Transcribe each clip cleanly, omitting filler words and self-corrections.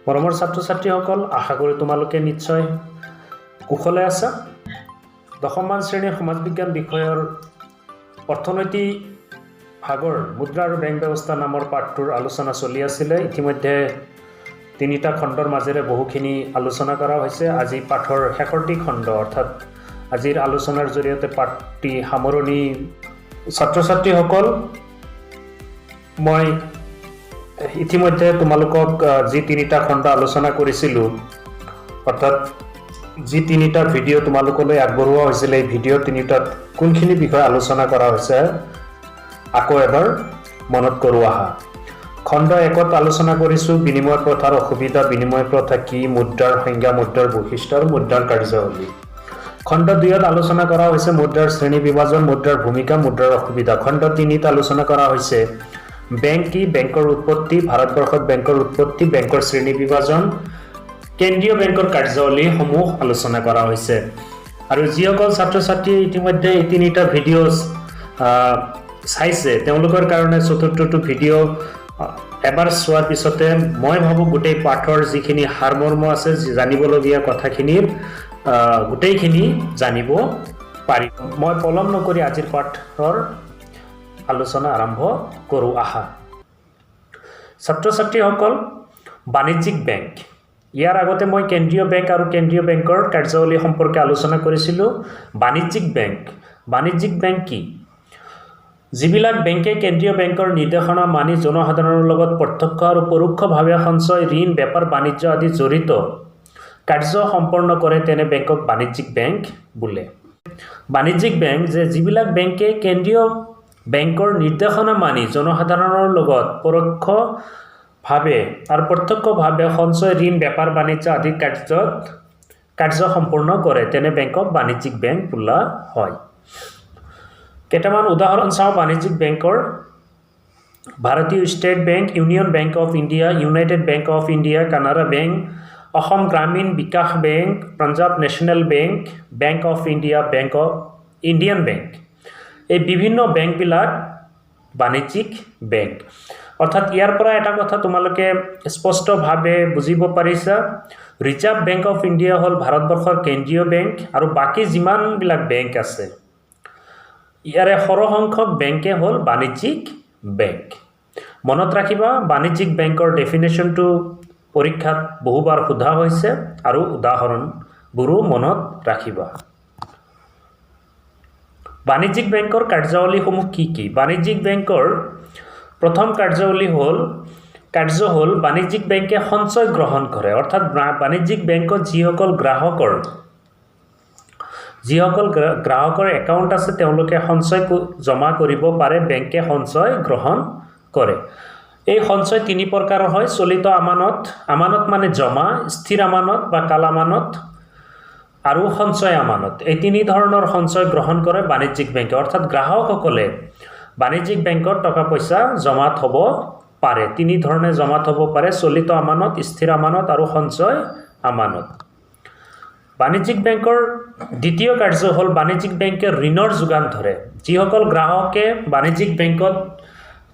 মৰমৰ ছাত্ৰ ছাত্ৰীসকল, আশা কৰোঁ তোমালোকে নিশ্চয় কুশলে আছা। দশমমান শ্ৰেণীৰ সমাজ বিজ্ঞান বিষয়ৰ অৰ্থনৈতিক ভাগৰ মুদ্ৰা আৰু বেংক ব্যৱস্থা নামৰ পাঠটোৰ আলোচনা চলি আছিলে। ইতিমধ্যে 3টা খণ্ডৰ মাজেৰে বহুখিনি আলোচনা কৰা হৈছে। আজি পাঠৰ শেষৰটি খণ্ড অৰ্থাৎ আজিৰ আলোচনাৰ জৰিয়তে পাঠটি সামৰণি। ছাত্ৰ ছাত্ৰীসকল, মই ইতিমধ্যে তোমালোকক যি 3টা খণ্ড আলোচনা কৰিছিলোঁ, অৰ্থাৎ যি 3টা ভিডিঅ' তোমালোকলৈ আগবঢ়োৱা হৈছিলে, এই ভিডিঅ' 3টাত কোনখিনি বিষয় আলোচনা কৰা হৈছে আকৌ এবাৰ মনত কৰোঁ আহা। খণ্ড 1ত আলোচনা কৰিছোঁ বিনিময় প্ৰথাৰ অসুবিধা, বিনিময় প্ৰথা কি, মুদ্ৰাৰ সংজ্ঞা, মুদ্ৰাৰ বৈশিষ্ট্য আৰু মুদ্ৰাৰ কাৰ্যাৱলী। খণ্ড 2ত আলোচনা কৰা হৈছে মুদ্ৰাৰ শ্ৰেণী বিভাজন, মুদ্ৰাৰ ভূমিকা, মুদ্ৰাৰ অসুবিধা। খণ্ড 3ত আলোচনা কৰা হৈছে বেংক কি, বেংকৰ উৎপত্তি, ভাৰতবৰ্ষত বেংকৰ উৎপত্তি, বেংকৰ শ্ৰেণী বিভাজন, কেন্দ্ৰীয় বেংকৰ কাৰ্যাৱলীসমূহ আলোচনা কৰা হৈছে। আৰু যিসকল ছাত্ৰ ছাত্ৰীয়ে ইতিমধ্যে এই 3টা ভিডিঅ' চাইছে, তেওঁলোকৰ কাৰণে 4টো ভিডিঅ' এবাৰ চোৱাৰ পিছতে মই ভাবোঁ গোটেই পাঠৰ যিখিনি সাৰমৰ্ম আছে, জানিবলগীয়া কথাখিনিৰ গোটেইখিনি জানিব পাৰিব। মই পলম নকৰি আজিৰ পাঠৰ আলোচনা আৰম্ভ কৰোঁ আহা। ছাত্ৰ ছাত্ৰীসকল, বাণিজ্যিক বেংক। ইয়াৰ আগতে মই কেন্দ্ৰীয় বেংক আৰু কেন্দ্ৰীয় বেংকৰ কাৰ্যাৱলী সম্পৰ্কে আলোচনা কৰিছিলোঁ। বাণিজ্যিক বেংক কি? যিবিলাক বেংকে কেন্দ্ৰীয় বেংকৰ নিৰ্দেশনা মানি জনসাধাৰণৰ লগত প্ৰত্যক্ষ আৰু পৰোক্ষভাৱে সঞ্চয়, ঋণ, বেপাৰ বাণিজ্য আদি জড়িত কাৰ্য সম্পন্ন কৰে, তেনে বেংকক বাণিজ্যিক বেংক বোলে। বাণিজ্যিক বেংক যিবিলাক বেংকে কেন্দ্ৰীয় বেংকৰ নিৰ্দেশনা মানি জনসাধাৰণৰ লগত পৰোক্ষভাৱে আৰু প্ৰত্যক্ষভাৱে সঞ্চয়, ঋণ, বেপাৰ বাণিজ্য আদি কাৰ্য সম্পূৰ্ণ কৰে, তেনে বেংকক বাণিজ্যিক বেংক বোলা হয়। কেইটামান উদাহৰণ চাওঁ বাণিজ্যিক বেংকৰ। ভাৰতীয় state bank, union bank of India, united bank of India, Canara bank, Assam Gramin Vikash bank, Punjab national bank, bank of India, bank of Indian bank. এই বিভিন্ন বেংকবিলাক বাণিজ্যিক বেংক। অৰ্থাৎ ইয়াৰ পৰা এটা কথা তোমালোকে স্পষ্টভাৱে বুজিব পাৰিছা, ৰিজাৰ্ভ বেংক অফ ইণ্ডিয়া হ'ল ভাৰতবৰ্ষৰ কেন্দ্ৰীয় বেংক, আৰু বাকী যিমানবিলাক বেংক আছে ইয়াৰে সৰহসংখ্যক বেংকে হ'ল বাণিজ্যিক বেংক। মনত ৰাখিবা, বাণিজ্যিক বেংকৰ ডেফিনেশ্যনটো পৰীক্ষাত বহুবাৰ সোধা হৈছে আৰু উদাহৰণবোৰো মনত ৰাখিবা। বাণিজ্যিক বেংকৰ কাৰ্যাৱলীসমূহ কি কি? বাণিজ্যিক বেংকৰ প্ৰথম কাৰ্য হ'ল বাণিজ্যিক বেংকে সঞ্চয় গ্ৰহণ কৰে। অৰ্থাৎ বাণিজ্যিক বেংকত যিসকল গ্ৰাহকৰ একাউণ্ট আছে, তেওঁলোকে সঞ্চয় জমা কৰিব পাৰে, বেংকে সঞ্চয় গ্ৰহণ কৰে। এই সঞ্চয় 3 প্ৰকাৰৰ হয়: চলিত আমানত, আমানত মানে জমা, স্থিৰ আমানত বা কালামানত, আৰু সঞ্চয় আমানত। এই 3 ধৰণৰ সঞ্চয় গ্ৰহণ কৰে বাণিজ্যিক বেংকে। অৰ্থাৎ গ্ৰাহকসকলে বাণিজ্যিক বেংকত টকা পইচা জমা থ'ব পাৰে। 3 ধৰণে জমা থ'ব পাৰে: চলিত আমানত, স্থিৰ আমানত আৰু সঞ্চয় আমানত। বাণিজ্যিক বেংকৰ দ্বিতীয় কাৰ্য হ'ল বাণিজ্যিক বেংকে ঋণৰ যোগান ধৰে। যিসকল গ্ৰাহকে বাণিজ্যিক বেংকত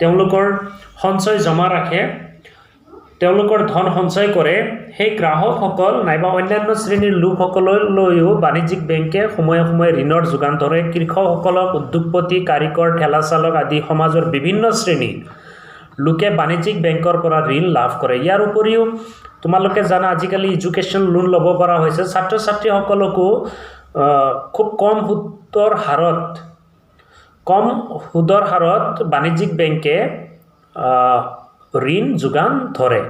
তেওঁলোকৰ সঞ্চয় জমা ৰাখে, তেওঁলোকৰ ধন সঞ্চয় কৰে, সেই গ্ৰাহকসকল নাইবা অন্যান্য শ্ৰেণীৰ লোকসকললৈও বাণিজ্যিক বেংকে সময়ে সময়ে ঋণৰ যোগান ধৰে। কৃষকসকলক, উদ্যোগপতি, কাৰিকৰ, ঠেলা চালক আদি সমাজৰ বিভিন্ন শ্ৰেণীৰ লোকে বাণিজ্যিক বেংকৰ পৰা ঋণ লাভ কৰে। ইয়াৰ উপৰিও তোমালোকে জানা, আজিকালি এডুকেশ্যন লোন ল'ব পৰা হৈছে। ছাত্ৰ ছাত্ৰীসকলকো খুব কম সুদৰ হাৰত বাণিজ্যিক বেংকে ঋণ যোগান ধৰে।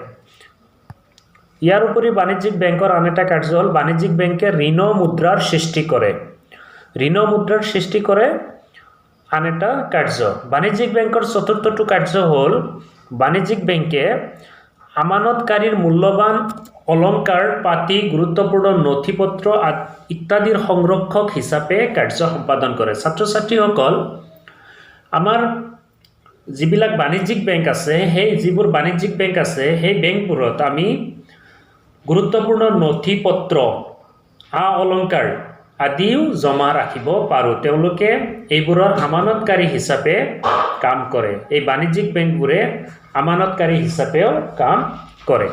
ইয়াৰ উপৰি বাণিজ্যিক বেংকৰ আন এটা কাৰ্য হ'ল বাণিজ্যিক বেংকে ঋণ মুদ্ৰাৰ সৃষ্টি কৰে। আন এটা কাৰ্য। বাণিজ্যিক বেংকৰ 4টো কাৰ্য হ'ল বাণিজ্যিক বেংকে আমানতকাৰীৰ মূল্যৱান অলংকাৰ, পাতি, গুৰুত্বপূৰ্ণ নথিপত্ৰ ইত্যাদিৰ সংৰক্ষক হিচাপে কাৰ্য সম্পাদন কৰে। ছাত্ৰ ছাত্ৰীসকল, আমাৰ যিবিলাক বাণিজ্যিক বেংক আছে, যিবোৰ বাণিজ্যিক বেংক আছে, সেই বেংকবোৰত আমি গুৰুত্বপূৰ্ণ নথিপত্ৰ, অলংকাৰ আদিও জমা ৰাখিব পাৰোঁ। তেওঁলোকে এইবোৰৰ আমানতকাৰী হিচাপে কাম কৰে। এই বাণিজ্যিক বেংকবোৰে আমানতকাৰী হিচাপেও কাম কৰে।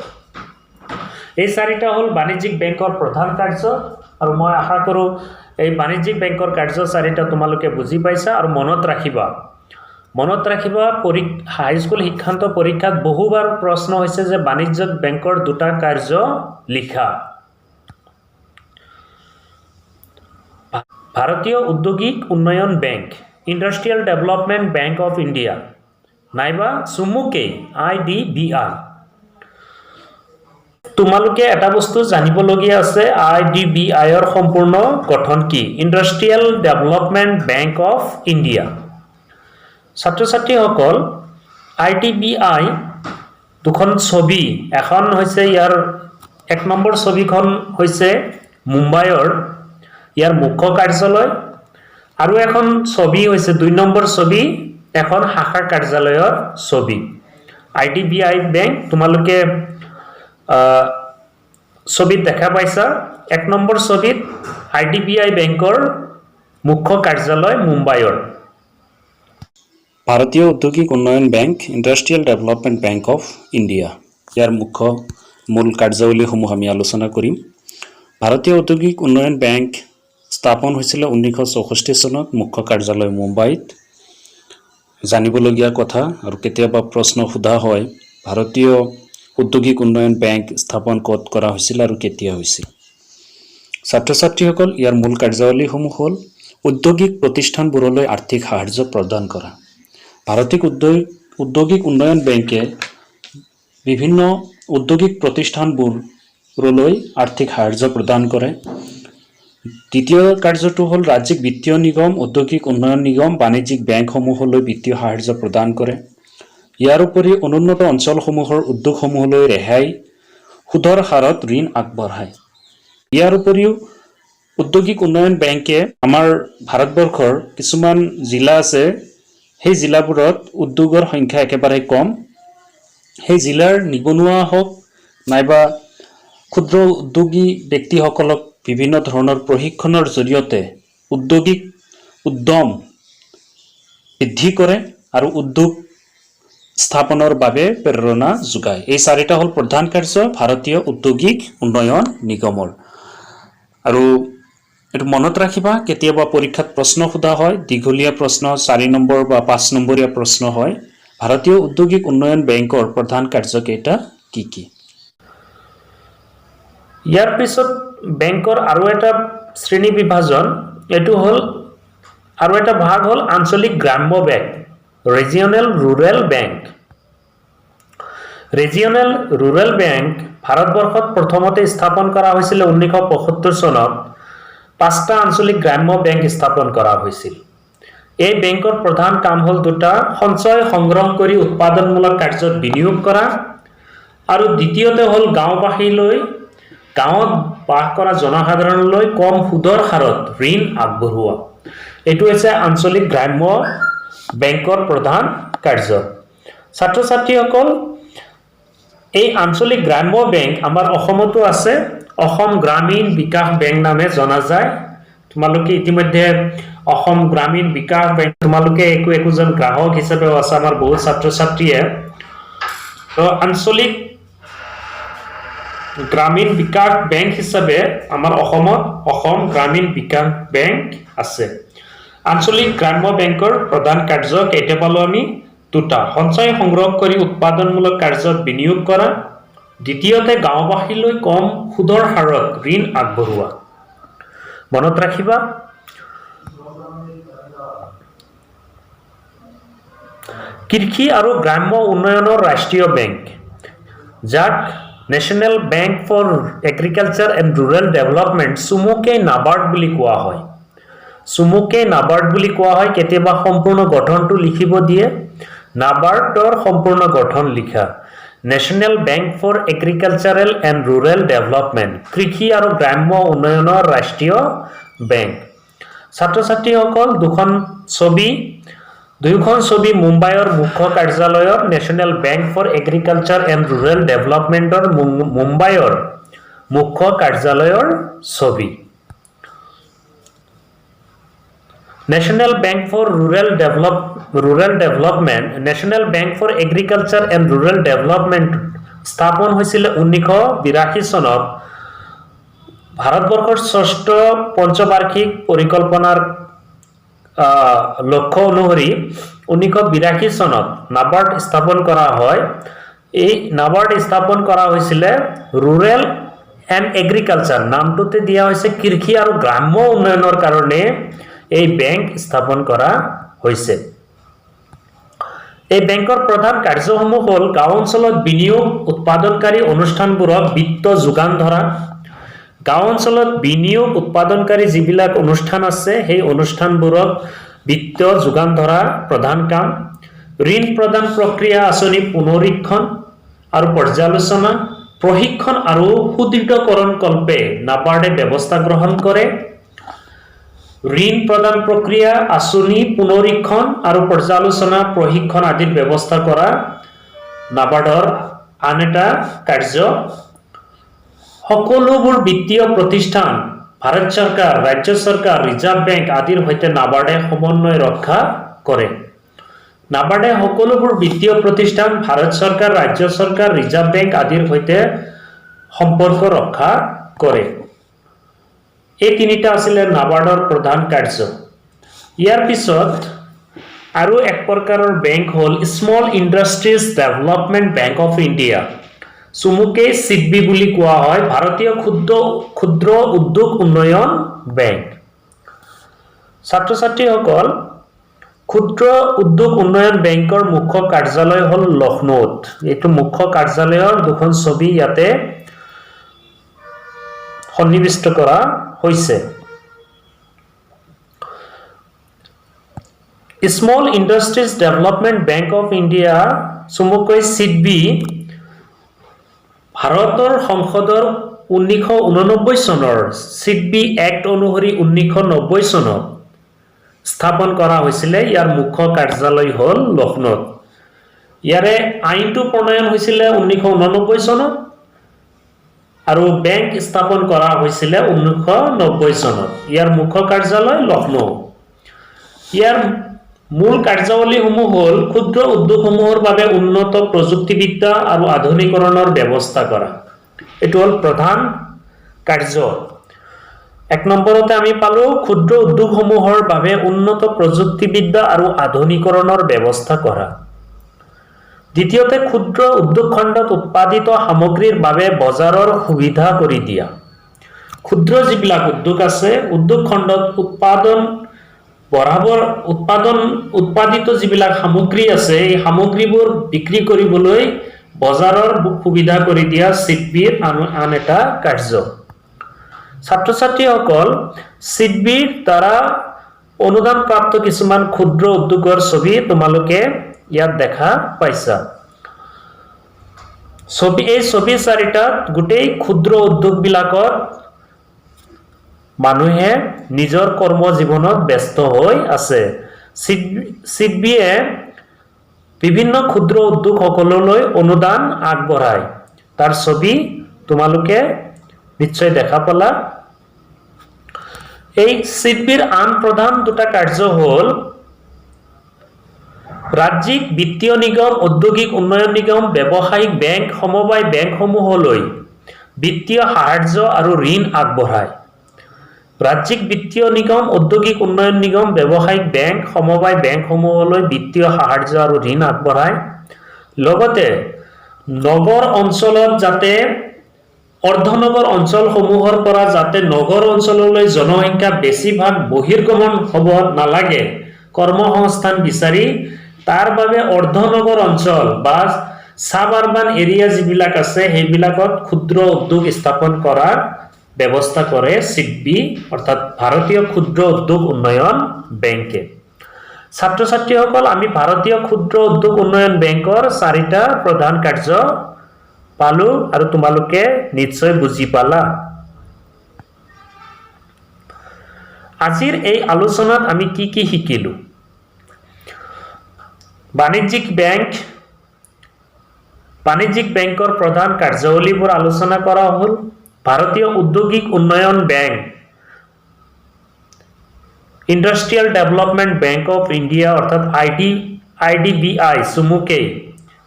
এই চাৰিটা হ'ল বাণিজ্যিক বেংকৰ প্ৰধান কাৰ্য আৰু মই আশা কৰোঁ এই বাণিজ্যিক বেংকৰ কাৰ্য চাৰিটা তোমালোকে বুজি পাইছা আৰু মনত ৰাখিবা হাইস্কুল শিক্ষান্ত পৰীক্ষাত বহুবাৰ প্ৰশ্ন হৈছে যে বাণিজ্যিক বেংকৰ দুটা কাৰ্য লিখা ভাৰতীয় ঔদ্যোগিক উন্নয়ন bank industrial development bank of India নাইবা চুমুকে IDBI তোমালোকে এটা বস্তু জানিবলগীয়া আছে IDBI ৰ সম্পূৰ্ণ গঠন কি industrial development bank of India ছাত্ৰ ছাত্ৰীসকল IDBI দুখন ছবি এখন হৈছে ইয়াৰ এক নম্বৰ ছবিখন হৈছে মুম্বাইৰ ইয়াৰ মুখ্য কাৰ্যালয় আৰু এখন ছবি হৈছে দুই নম্বৰ ছবি এখন শাখা কাৰ্যালয়ৰ ছবি IDBI বেংক তোমালোকে ছবিত দেখা পাইছা এক নম্বৰ ছবিত IDBI বেংকৰ মুখ্য কাৰ্যালয় মুম্বাইৰ ভাৰতীয় ঔদ্যোগিক উন্নয়ন bank industrial development bank of India ইয়াৰ মুখ্য মূল কাৰ্যাৱলীসমূহ আমি আলোচনা কৰিম ভাৰতীয় ঔদ্যোগিক উন্নয়ন বেংক স্থাপন হৈছিল 1964 চনত মুখ্য কাৰ্যালয় মুম্বাইত জানিবলগীয়া কথা আৰু কেতিয়াবা প্ৰশ্ন সোধা হয় ভাৰতীয় ঔদ্যোগিক উন্নয়ন বেংক স্থাপন ক'ত কৰা হৈছিল আৰু কেতিয়া হৈছিল ছাত্ৰ ছাত্ৰীসকল ইয়াৰ মূল কাৰ্যাৱলীসমূহ হ'ল ঔদ্যোগিক প্ৰতিষ্ঠানবোৰলৈ আৰ্থিক সাহায্য প্ৰদান কৰা ভাৰতীয় ঔদ্যোগিক উন্নয়ন বেংকে বিভিন্ন ঔদ্যোগিক প্ৰতিষ্ঠানবোৰলৈ আৰ্থিক সাহায্য প্ৰদান কৰে দ্বিতীয় কাৰ্যটো হ'ল ৰাজ্যিক বিত্তীয় নিগম ঔদ্যোগিক উন্নয়ন নিগম বাণিজ্যিক বেংকসমূহলৈ বিত্তীয় সাহায্য প্ৰদান কৰে ইয়াৰ উপৰি অনুন্নত অঞ্চলসমূহৰ উদ্যোগসমূহলৈ ৰেহাই সুদৰ হাৰত ঋণ আগবঢ়ায় ইয়াৰ উপৰিও ঔদ্যোগিক উন্নয়ন বেংকে আমাৰ ভাৰতবৰ্ষৰ কিছুমান জিলা আছে সেই জিলাবোৰত উদ্যোগৰ সংখ্যা একেবাৰে কম সেই জিলাৰ নিবনুৱা হওক নাইবা ক্ষুদ্ৰ উদ্যোগী ব্যক্তিসকলক বিভিন্ন ধৰণৰ প্ৰশিক্ষণৰ জৰিয়তে উদ্যোগিক উদ্যম বৃদ্ধি কৰে আৰু উদ্যোগ স্থাপনৰ বাবে প্ৰেৰণা যোগায় এই চাৰিটা হ'ল প্ৰধান কাৰ্য ভাৰতীয় ঔদ্যোগিক উন্নয়ন নিগমৰ আৰু এটো মনত ৰাখিবা কেতিয়াবা পৰীক্ষাত প্ৰশ্ন সোধা হয় দীঘলীয়া প্ৰশ্ন 4 নম্বৰ বা 5 নম্বৰীয়া প্ৰশ্ন হয় ভাৰতীয় ঔদ্যোগিক উন্নয়ন বেংকৰ প্ৰধান কাৰ্য কেইটা কি কি ইয়াৰ পিছত বেংকৰ আৰু এটা শ্ৰেণী বিভাজন এটো হ'ল আৰু এটা ভাগ হ'ল আঞ্চলিক গ্ৰাম্য bank regional rural bank regional rural bank ভাৰতবৰ্ষত প্ৰথমতে স্থাপন কৰা হৈছিল 1975 চনত পাঁচটা আঞ্চলিক গ্ৰাম্য বেংক স্থাপন কৰা হৈছিল এই বেংকৰ প্ৰধান কাম হ'ল দুটা সঞ্চয় সংগ্ৰহ কৰি উৎপাদনমূলক কাৰ্যত বিনিয়োগ কৰা আৰু দ্বিতীয়তে হ'ল গাঁওবাসীলৈ গাঁৱত বাস কৰা জনসাধাৰণলৈ কম সুদৰ হাৰত ঋণ আগবঢ়োৱা এটো হৈছে আঞ্চলিক গ্ৰাম্য বেংকৰ প্ৰধান কাৰ্য ছাত্ৰ ছাত্ৰীসকল এই আঞ্চলিক গ্ৰাম্য বেংক আমাৰ অসমতো আছে অসম গ্ৰামীণ বিকাশ বেংক নামে জনা যায় তোমালোকে ইতিমধ্যে অসম গ্ৰামীণ বিকাশ বেংক তোমালোকে একোজন গ্ৰাহক হিচাপে আছে আমাৰ বহুত ছাত্ৰ ছাত্ৰীয়ে তো আঞ্চলিক গ্ৰামীণ বিকাশ বেংক হিচাপে আমাৰ অসমত অসম গ্ৰামীণ বিকাশ বেংক আছে আঞ্চলিক গ্ৰাম্য বেংকৰ প্ৰধান কাৰ্য কেইটা পালো আমি দুটা সঞ্চয় সংগ্ৰহ কৰি উৎপাদনমূলক কাৰ্যত বিনিয়োগ কৰা দ্বিতীয়তে গাঁওবাসীলৈ কম সুদৰ হাৰত ঋণ আগবঢ়োৱা মনত ৰাখিবা কৃষি আৰু গ্ৰাম্য উন্নয়নৰ ৰাষ্ট্ৰীয় বেংক যাক national bank for agriculture and rural development চুমুকে নাবাৰ্ড বুলি কোৱা হয় চুমুকে নাবাৰ্ড বুলি কোৱা হয় কেতিয়াবা সম্পূৰ্ণ গঠনটো লিখিব দিয়ে নাবাৰ্ডৰ সম্পূৰ্ণ গঠন লিখা national bank for agricultural and rural development কৃষি আৰু গ্ৰাম্য উন্নয়নৰ ৰাষ্ট্ৰীয় বেংক ছাত্ৰ ছাত্ৰীসকল দুয়োখন ছবি মুম্বাইৰ মুখ্য কাৰ্যালয়ৰ national bank for agriculture and rural ডেভেলপমেণ্টৰ মুম্বাইৰ মুখ্য কাৰ্যালয়ৰ ছবি National Bank for Rural Development, National Bank for Agriculture and Rural Development স্থাপন হৈছিল 1982 চনত ভাৰতবৰ্ষৰ ষষ্ঠ পঞ্চবাৰ্ষিক পৰিকল্পনাৰ লক্ষ্য অনুসৰি 1982 চনত নাবাৰ্ড স্থাপন কৰা হয়। এই নাবাৰ্ড স্থাপন কৰা হৈছিলে ৰুৰেল এণ্ড এগ্ৰিকালচাৰ নামটোতে দিয়া হৈছে কৃষি আৰু গ্ৰাম্য উন্নয়নৰ কাৰণে এই বেংক স্থাপন কৰা হৈছে। এই বেংকৰ প্ৰধান কাৰ্যসমূহ হ'ল গাঁও অঞ্চলত বিনিয়োগ উৎপাদনকাৰী অনুষ্ঠানবোৰক বিত্ত যোগান ধৰা, গাঁও অঞ্চলত বিনিয়োগ উৎপাদনকাৰী যিবিলাক অনুষ্ঠান আছে সেই অনুষ্ঠানবোৰক বিত্ত যোগান ধৰা প্ৰধান কাম, ঋণ প্ৰদান প্ৰক্ৰিয়া আঁচনি পুনৰীক্ষণ আৰু পৰ্যালোচনা, প্ৰশিক্ষণ আৰু সুদৃঢ়কৰণ কল্পে নাবাৰ্ডে ব্যৱস্থা গ্ৰহণ কৰে। ঋণ প্ৰদান প্ৰক্ৰিয়া আঁচনি পুনৰীক্ষণ আৰু পৰ্যালোচনা প্ৰশিক্ষণ আদিৰ ব্যৱস্থা কৰা নাবাৰ্ডৰ আন এটা কাৰ্য। সকলোবোৰ বিত্তীয় প্ৰতিষ্ঠান ভাৰত চৰকাৰ, ৰাজ্য চৰকাৰ, ৰিজাৰ্ভ বেংক আদিৰ সৈতে নাবাৰ্ডে সমন্বয় ৰক্ষা কৰে। নাবাৰ্ডে সকলোবোৰ বিত্তীয় প্ৰতিষ্ঠান ভাৰত চৰকাৰ, ৰাজ্য চৰকাৰ, ৰিজাৰ্ভ বেংক আদিৰ সৈতে সম্পৰ্ক ৰক্ষা কৰে। এই তিনিটা আছিলে নাবাৰ্ডৰ প্ৰধান কাৰ্য। ইয়াৰ পিছত আৰু এক প্ৰকাৰৰ বেংক হ'ল small industries development bank of India, চমুকৈ চিডবি বুলি কোৱা হয়, ভাৰতীয় ক্ষুদ্ৰ উদ্যোগ উন্নয়ন বেংক। ছাত্ৰ ছাত্ৰীসকল, ক্ষুদ্ৰ উদ্যোগ উন্নয়ন বেংকৰ মুখ্য কাৰ্যালয় হ'ল লক্ষ্ণৌত। এইটো মুখ্য কাৰ্যালয়ৰ দুখন ছবি ইয়াতে সন্নিৱিষ্ট কৰা হৈছে। Small industries development bank of India চমুকৈ চিডবি ভাৰতৰ সংসদৰ 1989 চনৰ চিডবি এক্ট অনুসৰি 1990 চনত স্থাপন কৰা হৈছিলে। ইয়াৰ মুখ্য কাৰ্যালয় হ'ল লক্ষ্ণৌত। ইয়াৰে আইনটো প্ৰণয়ন হৈছিলে 1989 চনত আৰু বেংক স্থাপন কৰা হৈছিলে 1990 চনত। ইয়াৰ মুখ্য কাৰ্যালয় লক্ষ্ণৌ। ইয়াৰ মূল কাৰ্যাৱলীসমূহ হ'ল ক্ষুদ্ৰ উদ্যোগসমূহৰ বাবে উন্নত প্ৰযুক্তিবিদ্যা আৰু আধুনিকৰণৰ ব্যৱস্থা কৰা। এইটো হ'ল প্ৰধান কাৰ্য। এক নম্বৰতে আমি পালোঁ ক্ষুদ্ৰ উদ্যোগসমূহৰ বাবে উন্নত প্ৰযুক্তিবিদ্যা আৰু আধুনিকৰণৰ ব্যৱস্থা কৰা। দ্বিতীয়তে ক্ষুদ্ৰ উদ্যোগ খণ্ডত উৎপাদিত সামগ্ৰীৰ বাবে বজাৰৰ সুবিধা কৰি দিয়া। ক্ষুদ্ৰ যিবিলাক উদ্যোগ আছে, উদ্যোগ খণ্ডত উৎপাদিত যিবিলাক সামগ্ৰী আছে, এই সামগ্ৰীবোৰ বিক্ৰী কৰিবলৈ বজাৰৰ সুবিধা কৰি দিয়া চিডবিৰ আন এটা কাৰ্য। ছাত্ৰ ছাত্ৰীসকল, চিডবিৰ দ্বাৰা অনুদানপ্ৰাপ্ত কিছুমান ক্ষুদ্ৰ উদ্যোগৰ ছবি তোমালোকে ইয়াত দেখা পাইছা। এই ছবি চাৰিটাত গোটেই ক্ষুদ্ৰ উদ্যোগবিলাকত মানুহে নিজৰ কৰ্ম জীৱনত ব্যস্ত হৈ আছে। চিডবিয়ে বিভিন্ন ক্ষুদ্ৰ উদ্যোগসকললৈ অনুদান আগবঢ়ায়। তাৰ ছবি তোমালোকে নিশ্চয় দেখা পালা। এই চিডবিৰ আন প্ৰধান দুটা কাৰ্য হ'ল ৰাজ্যিক বিত্তীয় নিগম, ঔদ্যোগিক উন্নয়ন নিগম, ব্যৱসায়িক বেংক, সমবায় বেংকসমূহলৈ বিত্তীয় সাহায্য আৰু ঋণ আগবঢ়ায়। ৰাজ্যিক বিত্তীয় নিগম, ঔদ্যোগিক উন্নয়ন নিগম, ব্যৱসায়িক বেংক, সমবায় বেংকসমূহলৈ বিত্তীয় সাহায্য আৰু ঋণ আগবঢ়ায়। লগতে নগৰ অঞ্চলত যাতে অৰ্ধনগৰ অঞ্চলসমূহৰ পৰা যাতে নগৰ অঞ্চললৈ জনসংখ্যা বেছিভাগ বহিৰ্গমন হ'ব নালাগে কৰ্মসংস্থান বিচাৰি, তাৰ বাবে অৰ্ধনগৰ অঞ্চল বা সাব আৰবান এৰিয়া যিবিলাক আছে সেইবিলাকত ক্ষুদ্ৰ উদ্যোগ স্থাপন কৰাৰ ব্যৱস্থা কৰে চিডবি, অৰ্থাৎ ভাৰতীয় ক্ষুদ্ৰ উদ্যোগ উন্নয়ন বেংকে। ছাত্ৰ ছাত্ৰীসকল, আমি ভাৰতীয় ক্ষুদ্ৰ উদ্যোগ উন্নয়ন বেংকৰ চাৰিটা প্ৰধান কাৰ্য পালো আৰু তোমালোকে নিশ্চয় বুজি পালা। আজিৰ এই আলোচনাত আমি কি কি শিকিলো? বাণিজ্যিক বেংকৰ প্ৰধান কাৰ্যাৱলীবোৰ আলোচনা কৰা হ'ল। ভাৰতীয় ঔদ্যোগিক উন্নয়ন bank, industrial development bank of India অৰ্থাৎ IDBI চমুকৈ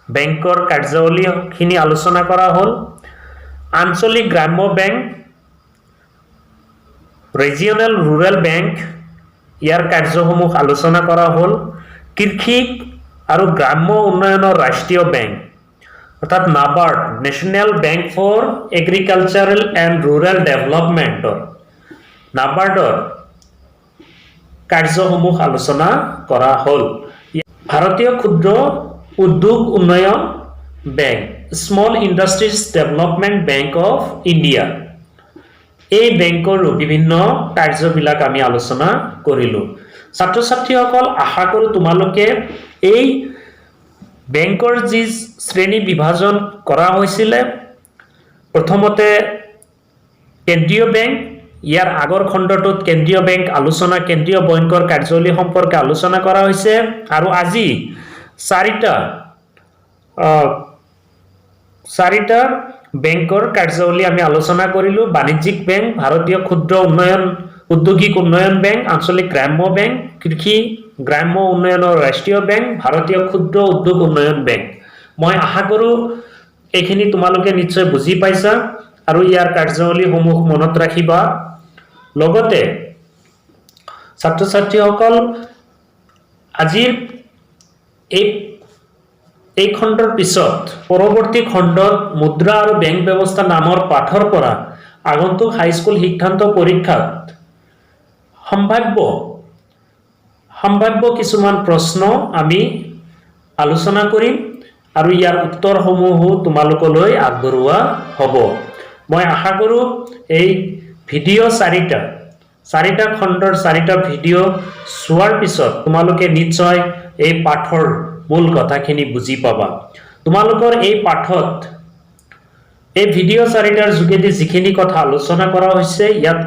বেংকৰ কাৰ্যাৱলীখিনি আলোচনা কৰা হ'ল আঞ্চলিক গ্ৰাম্য বেংক ৰিজিয়নেল ৰুৰেল বেংক ইয়াৰ কাৰ্যসমূহ আলোচনা কৰা হ'ল কৃষি আৰু গ্ৰাম্য উন্নয়নৰ ৰাষ্ট্ৰীয় বেংক অৰ্থাৎ NABARD national bank for agricultural and rural ডেভেলপমেণ্টৰ নাবাৰ্ডৰ কাৰ্যসমূহ আলোচনা কৰা হ'ল ভাৰতীয় ক্ষুদ্ৰ উদ্যোগ উন্নয়ন bank small industries development bank of India এই বেংকৰো বিভিন্ন কাৰ্যবিলাক আমি আলোচনা কৰিলোঁ ছাত্ৰ ছাত্ৰীসকল আশা কৰোঁ তোমালোকে এই বেংকৰ যি শ্ৰেণী বিভাজন কৰা হৈছিলে প্ৰথমতে কেন্দ্ৰীয় বেংক ইয়াৰ আগৰ খণ্ডটোত কেন্দ্ৰীয় বেংক আলোচনা কেন্দ্ৰীয় বেংকৰ কাৰ্যাৱলী সম্পৰ্কে আলোচনা কৰা হৈছে আৰু আজি চাৰিটা বেংকৰ কাৰ্যাৱলী আমি আলোচনা কৰিলোঁ বাণিজ্যিক বেংক ভাৰতীয় ক্ষুদ্ৰ উন্নয়ন ঔদ্যোগিক উন্নয়ন বেংক আঞ্চলিক গ্ৰাম্য বেংক কৃষি গ্ৰাম্য উন্নয়নৰ ৰাষ্ট্ৰীয় বেংক ভাৰতীয় ক্ষুদ্ৰ উদ্যোগ উন্নয়ন বেংক মই আশা কৰোঁ এইখিনি তোমালোকে নিশ্চয় বুজি পাইছা আৰু ইয়াৰ কাৰ্যাৱলীসমূহ মনত ৰাখিবা লগতে ছাত্ৰ ছাত্ৰীসকল আজিৰ এই খণ্ডৰ পিছত পৰৱৰ্তী খণ্ডত মুদ্ৰা আৰু বেংক ব্যৱস্থা নামৰ পাঠৰ পৰা আগন্তুক হাইস্কুল শিক্ষান্ত পৰীক্ষাত সম্ভাৱ্য কিছুমান প্ৰশ্ন আমি আলোচনা কৰিম আৰু ইয়াৰ উত্তৰসমূহো তোমালোকলৈ আগবঢ়োৱা হ'ব মই আশা কৰোঁ এই ভিডিঅ' চাৰিটা খণ্ডৰ চাৰিটা ভিডিঅ' চোৱাৰ পিছত তোমালোকে নিশ্চয় এই পাঠৰ মূল কথাখিনি বুজি পাবা তোমালোকৰ এই পাঠত এই ভিডিঅ' চাৰিটাৰ যোগেদি যিখিনি কথা আলোচনা কৰা হৈছে ইয়াত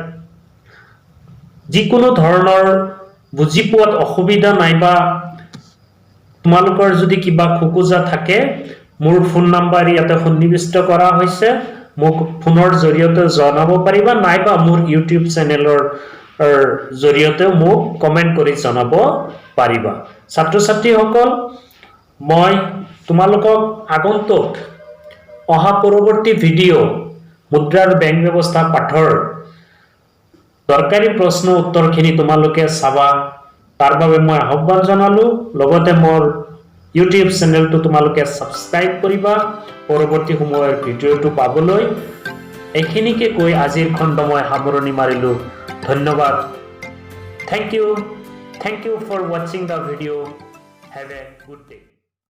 যিকোনো ধৰণৰ বুজি পোৱাত অসুবিধা নাইবা তোমালোকৰ যদি কিবা খোকোজা থাকে মোৰ ফোন নাম্বাৰ ইয়াতে সন্নিৱিষ্ট কৰা হৈছে মোক ফোনৰ জৰিয়তে জনাব পাৰিবা নাইবা মোৰ ইউটিউব চেনেলৰ জৰিয়তে মোক কমেন্ট কৰি জনাব পাৰিবা ছাত্ৰ ছাত্ৰীসকল মই তোমালোকক আগন্তুক অহা পৰৱৰ্তী ভিডিঅ' মুদ্ৰা আৰু বেংক ব্যৱস্থা পাঠৰ দৰকাৰী প্ৰশ্ন উত্তৰখিনি তোমালোকে চাবা তাৰ বাবে মই আহ্বান জনালো লগতে মোৰ ইউটিউব চেনেলটো তোমালোকে সাবস্ক্ৰাইব কৰিবা পৰৱৰ্তী সময়ৰ ভিডিঅ'টো পাবলৈ এইখিনিকে কৈ আজিৰ খণ্ড মই সামৰণি মাৰিলো ধন্যবাদ thank you for watching the video have a good day